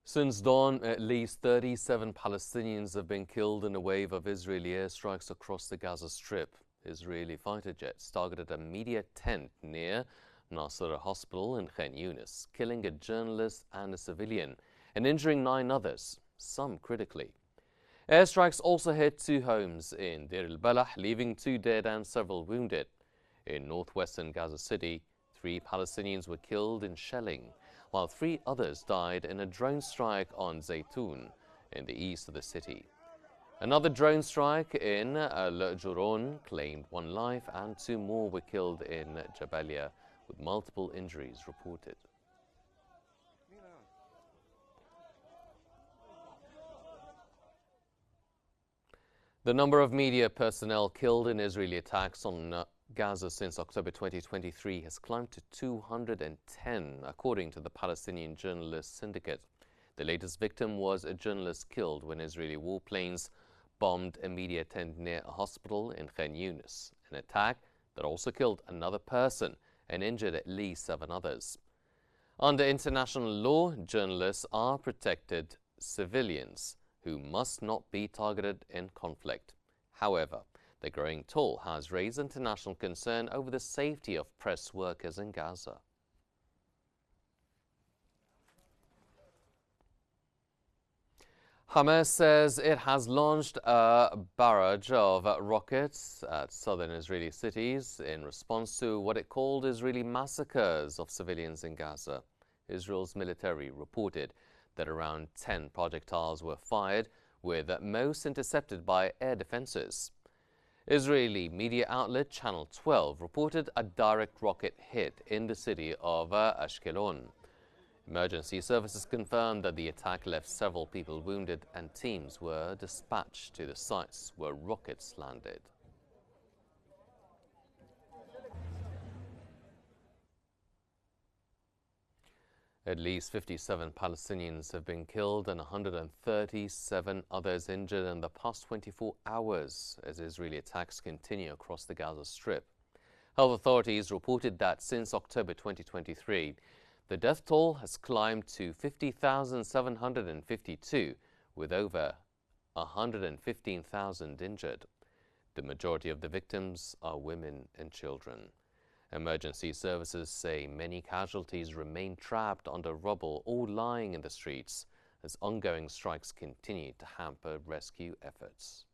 Since dawn, at least 37 Palestinians have been killed in a wave of Israeli airstrikes across the Gaza Strip. Israeli fighter jets targeted a media tent near Nasser Hospital in QNews, killing a journalist and a civilian and injuring 9 others, some critically. Airstrikes also hit 2 homes in Deir al-Balah, leaving 2 dead and several wounded. In northwestern Gaza City, 3 Palestinians were killed in shelling, while 3 others died in a drone strike on Zaytun in the east of the city. Another drone strike in Al-Juron claimed 1 life and 2 more were killed in Jabalia, with multiple injuries reported. The number of media personnel killed in Israeli attacks on Gaza since October 2023 has climbed to 210, according to the Palestinian Journalists Syndicate. The latest victim was a journalist killed when Israeli warplanes bombed a media tent near a hospital in QNews, an attack that also killed another person and injured at least 7 others. Under international law, journalists are protected civilians who must not be targeted in conflict. However, the growing toll has raised international concern over the safety of press workers in Gaza. Hamas says it has launched a barrage of rockets at southern Israeli cities in response to what it called Israeli massacres of civilians in Gaza. Israel's military reported that around 10 projectiles were fired, with most intercepted by air defenses. Israeli media outlet Channel 12 reported a direct rocket hit in the city of Ashkelon. Emergency services confirmed that the attack left several people wounded and teams were dispatched to the sites where rockets landed. At least 57 Palestinians have been killed and 137 others injured in the past 24 hours as Israeli attacks continue across the Gaza Strip. Health authorities reported that since October 2023, the death toll has climbed to 50,752, with over 115,000 injured. The majority of the victims are women and children. Emergency services say many casualties remain trapped under rubble or lying in the streets as ongoing strikes continue to hamper rescue efforts.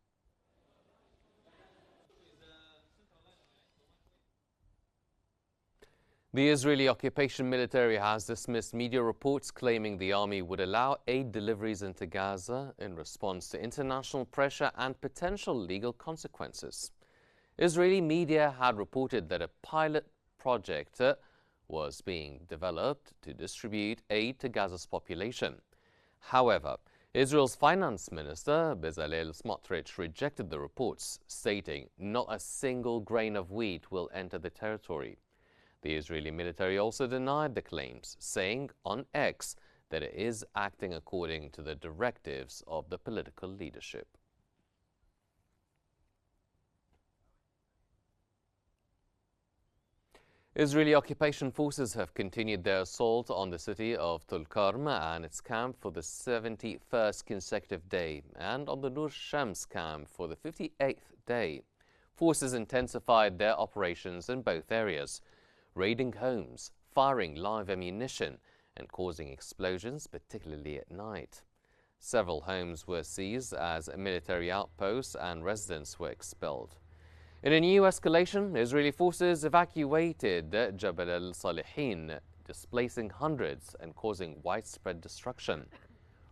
The Israeli occupation military has dismissed media reports claiming the army would allow aid deliveries into Gaza in response to international pressure and potential legal consequences. Israeli media had reported that a pilot project was being developed to distribute aid to Gaza's population. However, Israel's finance minister, Bezalel Smotrich, rejected the reports, stating not a single grain of wheat will enter the territory. The Israeli military also denied the claims, saying on X that it is acting according to the directives of the political leadership. Israeli occupation forces have continued their assault on the city of Tulkarm and its camp for the 71st consecutive day, and on the Nur Shams camp for the 58th day. Forces intensified their operations in both areas, raiding homes, firing live ammunition, and causing explosions, particularly at night. Several homes were seized as military outposts and residents were expelled. In a new escalation, Israeli forces evacuated Jabal al-Salihin, displacing hundreds and causing widespread destruction.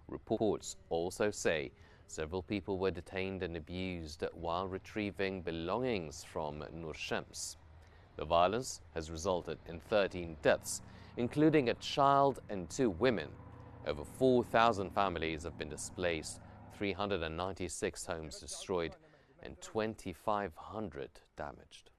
Reports also say several people were detained and abused while retrieving belongings from Nur Shams. The violence has resulted in 13 deaths, including a child and 2 women. Over 4,000 families have been displaced, 396 homes destroyed, and 2,500 damaged.